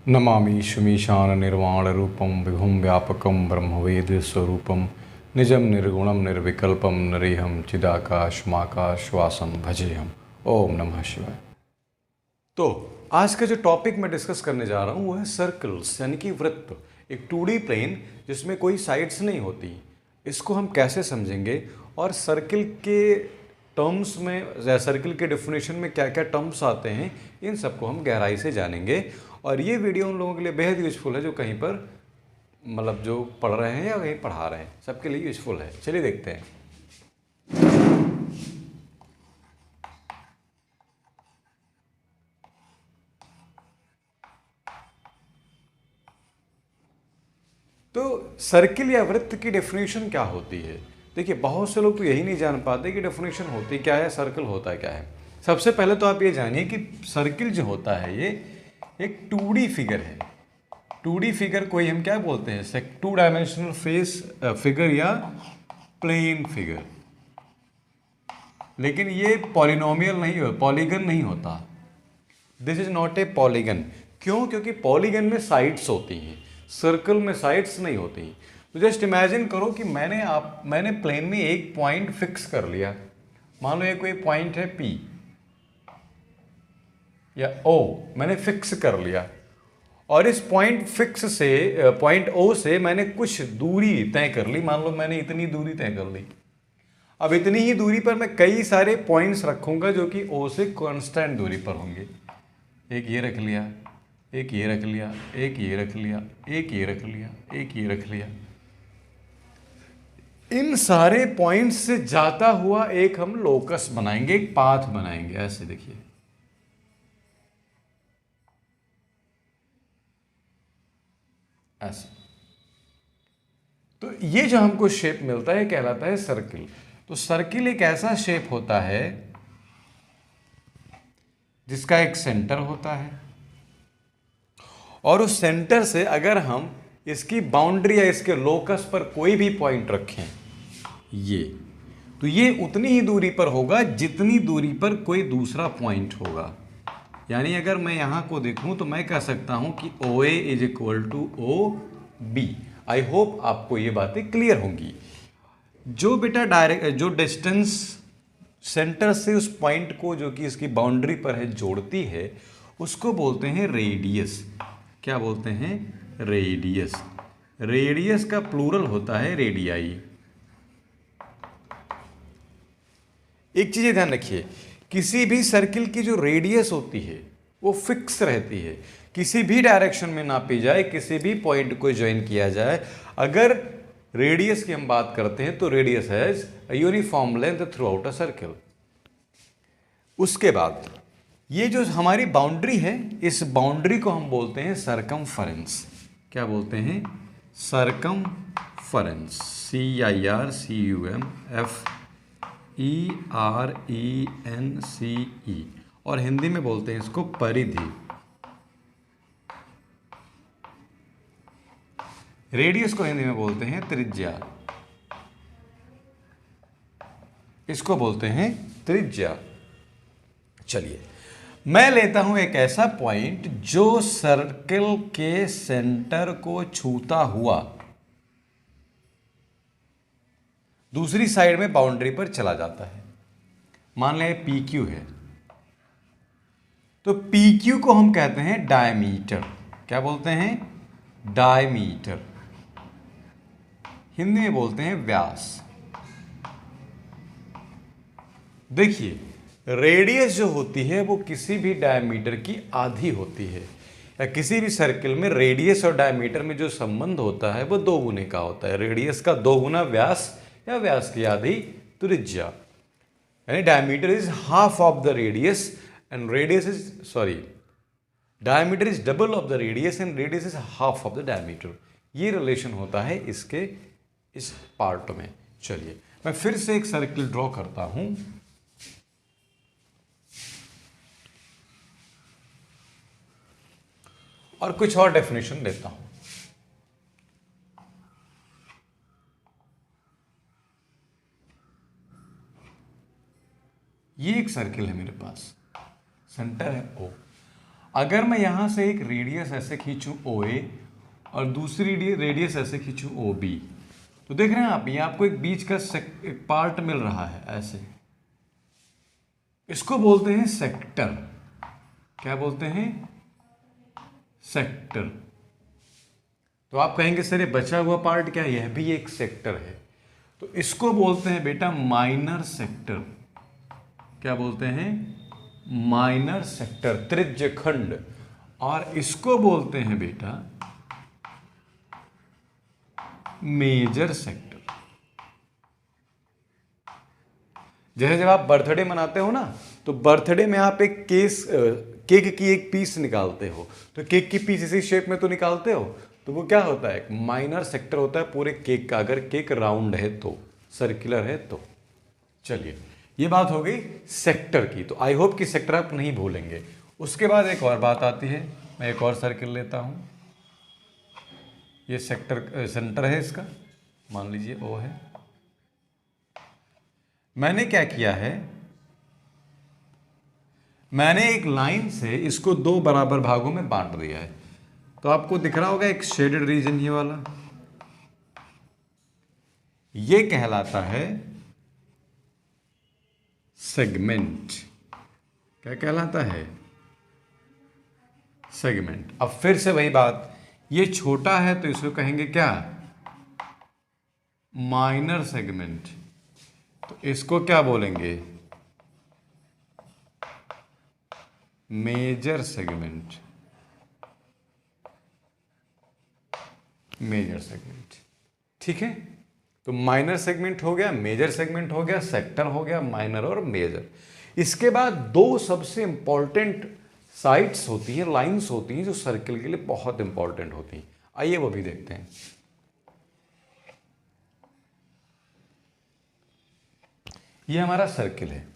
नमामि शमीशान निर्वाण रूपम विभुम व्यापकम ब्रह्मवेद स्वरूपम निजम निर्गुणम निर्विकल्पम नरेहम चिदाकाशमाकाशवासम भजेहम। ओम नमः शिवाय। तो आज का जो टॉपिक मैं डिस्कस करने जा रहा हूँ वो है सर्कल्स, यानी कि वृत्त। एक 2D प्लेन जिसमें कोई साइड्स नहीं होती, इसको हम कैसे समझेंगे और सर्किल के टर्म्स में या सर्किल के डेफिनेशन में क्या क्या टर्म्स आते हैं, इन सबको हम गहराई से जानेंगे। और ये वीडियो उन लोगों के लिए बेहद यूजफुल है जो कहीं पर मतलब जो पढ़ रहे हैं या कहीं पढ़ा रहे हैं, सबके लिए यूजफुल है। चलिए देखते हैं। तो सर्किल या वृत्त की डेफिनेशन क्या होती है? देखिए, बहुत से लोग तो यही नहीं जान पाते कि डेफिनेशन होती क्या है, सर्कल होता क्या है। सबसे पहले तो आप ये जानिए कि सर्किल जो होता है ये एक 2D फिगर है। 2D फिगर कोई हम क्या बोलते हैं, 2 डायमेंशनल फेस फिगर या प्लेन फिगर। लेकिन ये पॉलिनोमियल नहीं हो, पॉलीगन नहीं होता। This is not a polygon. क्यों? क्योंकि पॉलीगन में साइड्स होती हैं, सर्कल में साइड्स नहीं होती। तो जस्ट इमेजिन करो कि मैंने प्लेन में एक पॉइंट फिक्स कर लिया। मान लो ये कोई पॉइंट है P या O, मैंने फिक्स कर लिया। और इस पॉइंट O से मैंने कुछ दूरी तय कर ली। मान लो मैंने इतनी दूरी तय कर ली। अब इतनी ही दूरी पर मैं कई सारे पॉइंट्स रखूंगा जो कि O से कांस्टेंट दूरी पर होंगे। एक ये रख लिया, एक ये रख लिया, एक ये रख लिया, एक ये रख लिया, एक ये रख लिया। इन सारे पॉइंट्स से जाता हुआ एक हम लोकस बनाएंगे, एक पाथ बनाएंगे। ऐसे देखिए, ऐसे। तो ये जो हमको शेप मिलता है कहलाता है सर्किल। तो सर्किल एक ऐसा शेप होता है जिसका एक सेंटर होता है, और उस सेंटर से अगर हम इसकी बाउंड्री या इसके लोकस पर कोई भी पॉइंट रखें, ये तो ये उतनी ही दूरी पर होगा जितनी दूरी पर कोई दूसरा पॉइंट होगा। यानी अगर मैं यहां को देखूं तो मैं कह सकता हूं कि OA is equal to OB। I hope आपको ये बातें क्लियर होंगी। जो बेटा जो डिस्टेंस सेंटर से उस पॉइंट को जो कि इसकी बाउंड्री पर है जोड़ती है, उसको बोलते हैं रेडियस। क्या बोलते हैं? रेडियस। रेडियस का प्लूरल होता है रेडियाई। एक चीज ध्यान रखिए, किसी भी सर्किल की जो रेडियस होती है वो फिक्स रहती है। किसी भी डायरेक्शन में नापी जाए, किसी भी पॉइंट को ज्वाइन किया जाए, अगर रेडियस की हम बात करते हैं तो radius has a uniform length through out a circle. उसके बाद ये जो हमारी बाउंड्री है, इस बाउंड्री को हम बोलते हैं सरकमफरेंस। क्या बोलते हैं? सरकमफरेंस। CIRCUMFERENCE। और हिंदी में बोलते हैं इसको परिधि। रेडियस को हिंदी में बोलते हैं त्रिज्या। इसको बोलते हैं त्रिज्या। चलिए, मैं लेता हूं एक ऐसा पॉइंट जो सर्किल के सेंटर को छूता हुआ दूसरी साइड में बाउंड्री पर चला जाता है। मान लें PQ है, तो PQ को हम कहते हैं डायमीटर। क्या बोलते हैं? डायमीटर। हिंदी में बोलते हैं व्यास। देखिए, रेडियस जो होती है वो किसी भी डायमीटर की आधी होती है, या किसी भी सर्किल में रेडियस और डायमीटर में जो संबंध होता है वो 2 गुने का होता है। रेडियस का 2 गुना व्यास या व्यास की आधी त्रिज्या। यानी diameter is half of the radius and diameter is double of the radius and radius is half of the diameter. ये रिलेशन होता है इसके इस पार्ट में। चलिए, मैं फिर से एक सर्किल ड्रॉ करता हूं। और कुछ और डेफिनेशन देता हूं। ये एक सर्किल है मेरे पास, सेंटर है O। अगर मैं यहाँ से एक रेडियस ऐसे खींचूँ OA और दूसरी रेडियस ऐसे खींचूँ OB, तो देख रहे हैं आप, ये आपको एक बीच का एक पार्ट मिल रहा है ऐसे। इसको बोलते हैं सेक्टर। क्या बोलते हैं? सेक्टर। तो आप कहेंगे सर ये बचा हुआ पार्ट क्या है? यह भी एक सेक्टर है। तो इसको बोलते हैं बेटा माइनर सेक्टर। क्या बोलते हैं? माइनर सेक्टर, त्रिज्य खंड। और इसको बोलते हैं बेटा मेजर सेक्टर। जैसे जब आप बर्थडे मनाते हो ना, तो बर्थडे में आप एक केक की एक पीस निकालते हो, तो केक की पीस इसी शेप में तो निकालते हो, तो वो क्या होता है? माइनर सेक्टर होता है पूरे केक का, अगर केक राउंड है तो, सर्कुलर है तो। चलिए, ये बात हो गई सेक्टर की। तो आई होप कि सेक्टर आप नहीं भूलेंगे। उसके बाद एक और बात आती है, मैं एक और सर्किल लेता हूं। ये सेक्टर सेंटर है इसका, मान लीजिए O है। मैंने क्या किया है, मैंने एक लाइन से इसको दो बराबर भागों में बांट दिया है। तो आपको दिख रहा होगा एक शेडेड रीजन ये वाला, ये कहलाता है सेगमेंट। क्या कहलाता है? सेगमेंट। अब फिर से वही बात, ये छोटा है तो इसको कहेंगे क्या? Minor segment. तो इसको क्या बोलेंगे? Major segment. मेजर सेगमेंट, ठीक है। तो माइनर सेगमेंट हो गया, मेजर सेगमेंट हो गया, सेक्टर हो गया, माइनर और मेजर। इसके बाद दो सबसे इंपॉर्टेंट साइट्स होती हैं, लाइंस होती हैं, जो सर्किल के लिए बहुत इंपॉर्टेंट होती हैं। आइए वो भी देखते हैं। ये हमारा सर्किल है।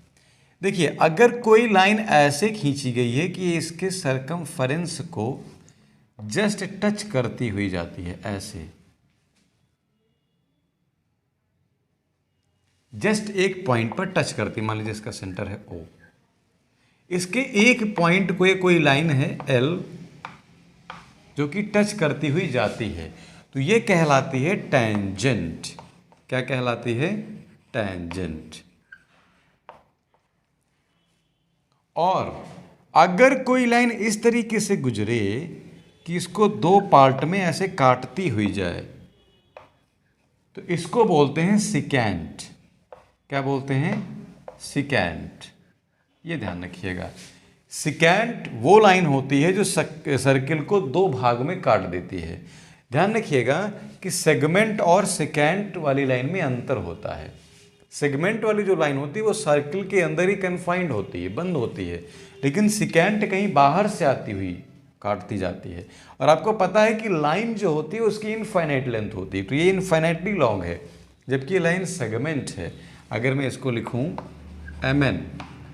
देखिए, अगर कोई लाइन ऐसे खींची गई है कि इसके सरकमफेरेंस को जस्ट टच करती हुई जाती है, ऐसे जस्ट एक पॉइंट पर टच करती, मान लीजिए इसका सेंटर है O, इसके एक पॉइंट को कोई लाइन है L जो कि टच करती हुई जाती है, तो ये कहलाती है टेंजेंट। क्या कहलाती है? टेंजेंट। और अगर कोई लाइन इस तरीके से गुजरे कि इसको दो पार्ट में ऐसे काटती हुई जाए, तो इसको बोलते हैं सिकेंट। क्या बोलते हैं? सिकेंट। ये ध्यान रखिएगा, सिकेंट वो लाइन होती है जो सर्किल को दो भाग में काट देती है। ध्यान रखिएगा कि सेगमेंट और सिकेंट वाली लाइन में अंतर होता है। सेगमेंट वाली जो लाइन होती है वो सर्किल के अंदर ही कन्फाइंड होती है, बंद होती है, लेकिन सिकेंट कहीं बाहर से आती हुई काटती जाती है। और आपको पता है कि लाइन जो होती है उसकी इनफाइनाइट लेंथ होती है, तो ये इनफाइनाइटली लॉन्ग है, जबकि ये लाइन सेगमेंट है। अगर मैं इसको लिखूं MN,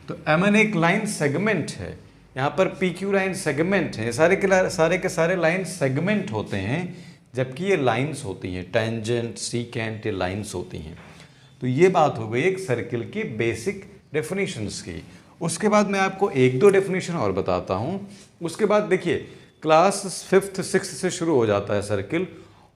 तो MN एक लाइन सेगमेंट है। यहाँ पर PQ लाइन सेगमेंट है। सारे के सारे लाइन सेगमेंट होते हैं, जबकि ये लाइंस होती हैं, टेंजेंट, सीकेंट, ये लाइंस होती हैं। तो ये बात हो गई एक सर्किल की बेसिक डेफिनेशंस की। उसके बाद मैं आपको एक दो डेफिनेशन और बताता हूँ। उसके बाद देखिए, क्लास 5th 6th से शुरू हो जाता है सर्किल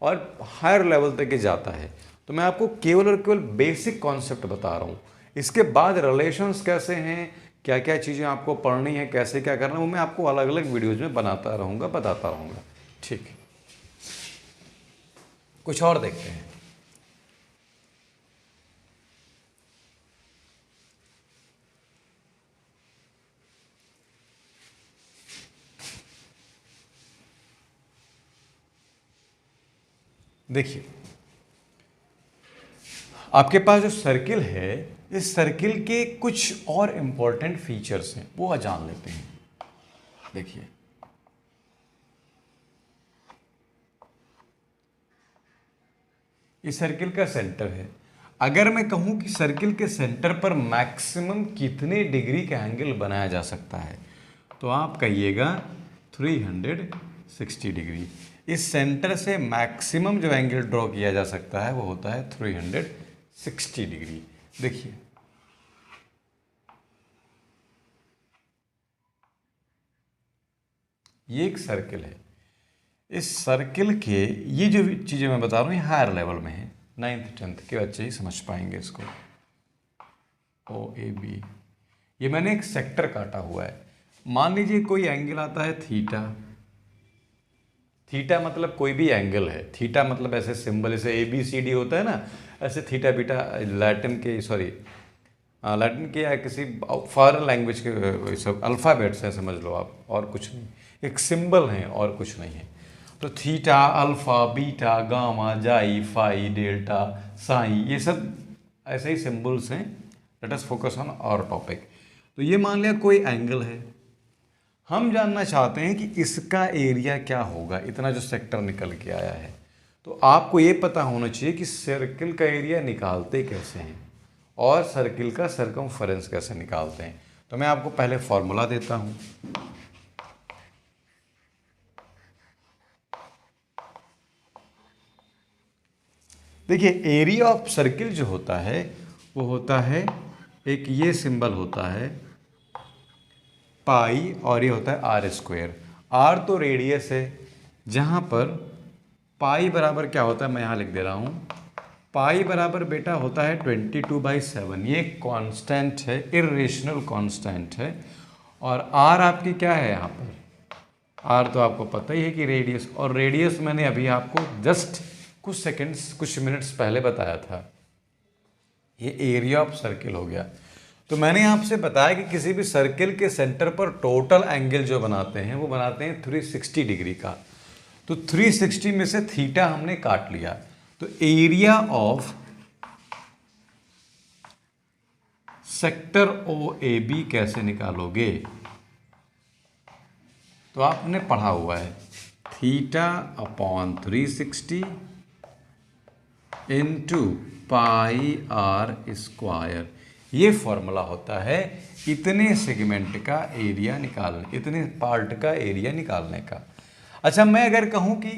और हायर लेवल तक जाता है। तो मैं आपको केवल और केवल बेसिक कॉन्सेप्ट बता रहा हूँ। इसके बाद रिलेशंस कैसे हैं, क्या क्या चीज़ें आपको पढ़नी है, कैसे क्या करना है, वो मैं आपको अलग अलग वीडियोज़ में बनाता रहूँगा, बताता रहूँगा। ठीक है, कुछ और देखते हैं। देखिए, आपके पास जो सर्किल है, इस सर्किल के कुछ और इंपॉर्टेंट फीचर्स हैं, वो जान लेते हैं। देखिए, इस सर्किल का सेंटर है। अगर मैं कहूं कि सर्किल के सेंटर पर मैक्सिमम कितने डिग्री का एंगल बनाया जा सकता है, तो आप कहिएगा 360 डिग्री। इस सेंटर से मैक्सिमम जो एंगल ड्रॉ किया जा सकता है वो होता है 360 डिग्री। देखिए, ये एक सर्किल है। इस सर्किल के ये जो चीज़ें मैं बता रहा हूँ ये हायर लेवल में है, 9th 10th के बच्चे ही समझ पाएंगे इसको। ओ ए बी, ये मैंने एक सेक्टर काटा हुआ है। मान लीजिए कोई एंगल आता है थीटा। थीटा मतलब कोई भी एंगल है। थीटा मतलब ऐसे सिंबल, जैसे ए बी सी डी होता है ना, ऐसे थीटा बीटा लैटिन के या किसी फॉरेन लैंग्वेज के सब अल्फ़ाबेट्स हैं, समझ लो आप, और कुछ नहीं, एक सिंबल है और कुछ नहीं है। तो theta, alpha, beta, gamma, xi, phi, delta, psi, ये सब ऐसे ही सिंबल्स हैं। Let us focus on our topic. तो ये मान लिया कोई एंगल है, हम जानना चाहते हैं कि इसका एरिया क्या होगा, इतना जो सेक्टर निकल के आया है। तो आपको ये पता होना चाहिए कि सर्किल का एरिया निकालते कैसे हैं और सर्किल का सरकमफेरेंस कैसे निकालते हैं। तो मैं आपको पहले फॉर्मूला देता हूँ। देखिए, एरिया ऑफ सर्किल जो होता है वो होता है, एक ये सिंबल होता है पाई और ये होता है आर स्क्वायर। आर तो रेडियस है, जहाँ पर पाई बराबर क्या होता है, मैं यहाँ लिख दे रहा हूँ। पाई बराबर बेटा होता है 22/7। ये कांस्टेंट है, इरेशनल कांस्टेंट है। और आर आपकी क्या है यहाँ पर, आर तो आपको पता ही है कि रेडियस, और रेडियस मैंने अभी आपको जस्ट कुछ सेकंड्स कुछ मिनट्स पहले बताया था। ये एरिया ऑफ सर्किल हो गया। तो मैंने आपसे बताया कि किसी भी सर्किल के सेंटर पर टोटल एंगल जो बनाते हैं वो बनाते हैं 360 डिग्री का। तो 360 में से थीटा हमने काट लिया। तो area of sector O A B कैसे निकालोगे, तो आपने पढ़ा हुआ है theta upon 360 into pi r square. ये फॉर्मूला होता है इतने सेगमेंट का एरिया निकालने, इतने पार्ट का एरिया निकालने का। अच्छा, मैं अगर कहूँ कि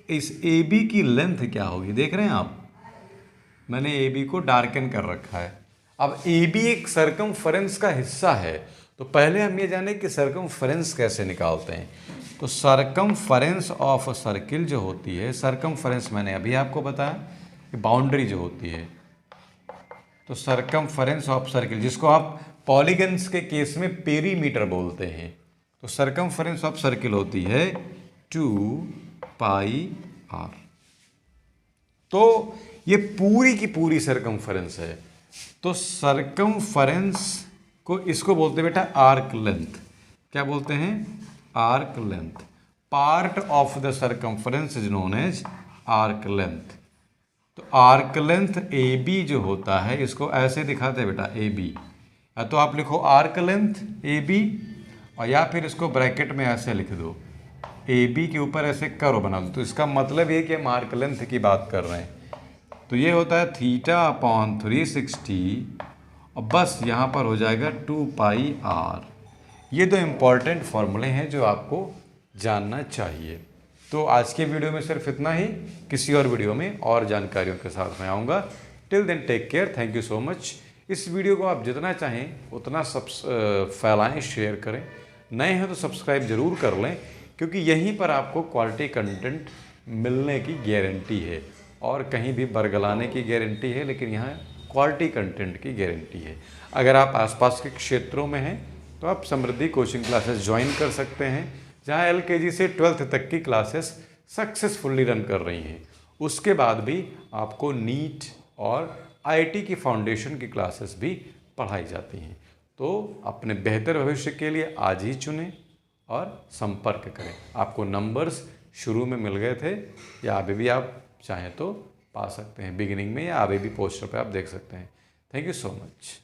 इस ए बी की लेंथ क्या होगी, देख रहे हैं आप, मैंने ए बी को डार्कन कर रखा है। अब ए बी एक सरकमफेरेंस का हिस्सा है, तो पहले हम ये जाने कि सरकमफेरेंस कैसे निकालते हैं। तो सरकमफेरेंस ऑफ सर्किल जो होती है, सरकमफेरेंस मैंने अभी आपको बताया कि बाउंड्री जो होती है। तो सरकमफेरेंस ऑफ सर्किल, जिसको आप पॉलीगन्स के केस में पेरीमीटर बोलते हैं, तो सरकमफेरेंस ऑफ सर्किल होती है 2 पाई आर। तो ये पूरी की पूरी सरकमफेरेंस है। तो सरकमफेरेंस को इसको बोलते हैं बेटा आर्क लेंथ। क्या बोलते हैं, arc length. Part of the circumference is known as arc length. तो आर्क लेंथ ए बी जो होता है, इसको ऐसे दिखाते हैं बेटा ए बी, या तो आप लिखो आर्क लेंथ ए बी, और या फिर इसको ब्रैकेट में ऐसे लिख दो, ए बी के ऊपर ऐसे कर्व बना दो। तो इसका मतलब ये कि हम आर्क लेंथ की बात कर रहे हैं। तो ये होता है थीटा अपॉन 360, और बस यहाँ पर हो जाएगा 2 पाई आर। ये दो इम्पॉर्टेंट फॉर्मूले हैं जो आपको जानना चाहिए। तो आज के वीडियो में सिर्फ इतना ही। किसी और वीडियो में और जानकारियों के साथ मैं आऊँगा। Till then take care, thank you so much. इस वीडियो को आप जितना चाहें उतना फैलाएं, शेयर करें। नए हैं तो सब्सक्राइब जरूर कर लें, क्योंकि यहीं पर आपको क्वालिटी कंटेंट मिलने की गारंटी है, और कहीं भी बरगलाने की गारंटी है, लेकिन यहाँ क्वालिटी कंटेंट की गारंटी है। अगर आप आसपास के क्षेत्रों में हैं तो आप समृद्धि कोचिंग क्लासेस ज्वाइन कर सकते हैं, जहाँ LKG से 12th तक की क्लासेस सक्सेसफुली रन कर रही हैं। उसके बाद भी आपको नीट और IIT की फाउंडेशन की क्लासेस भी पढ़ाई जाती हैं। तो अपने बेहतर भविष्य के लिए आज ही चुनें और संपर्क करें। आपको नंबर्स शुरू में मिल गए थे, या अभी भी आप चाहें तो पा सकते हैं बिगिनिंग में, या अभी भी पोस्टर पे आप देख सकते हैं। Thank you so much.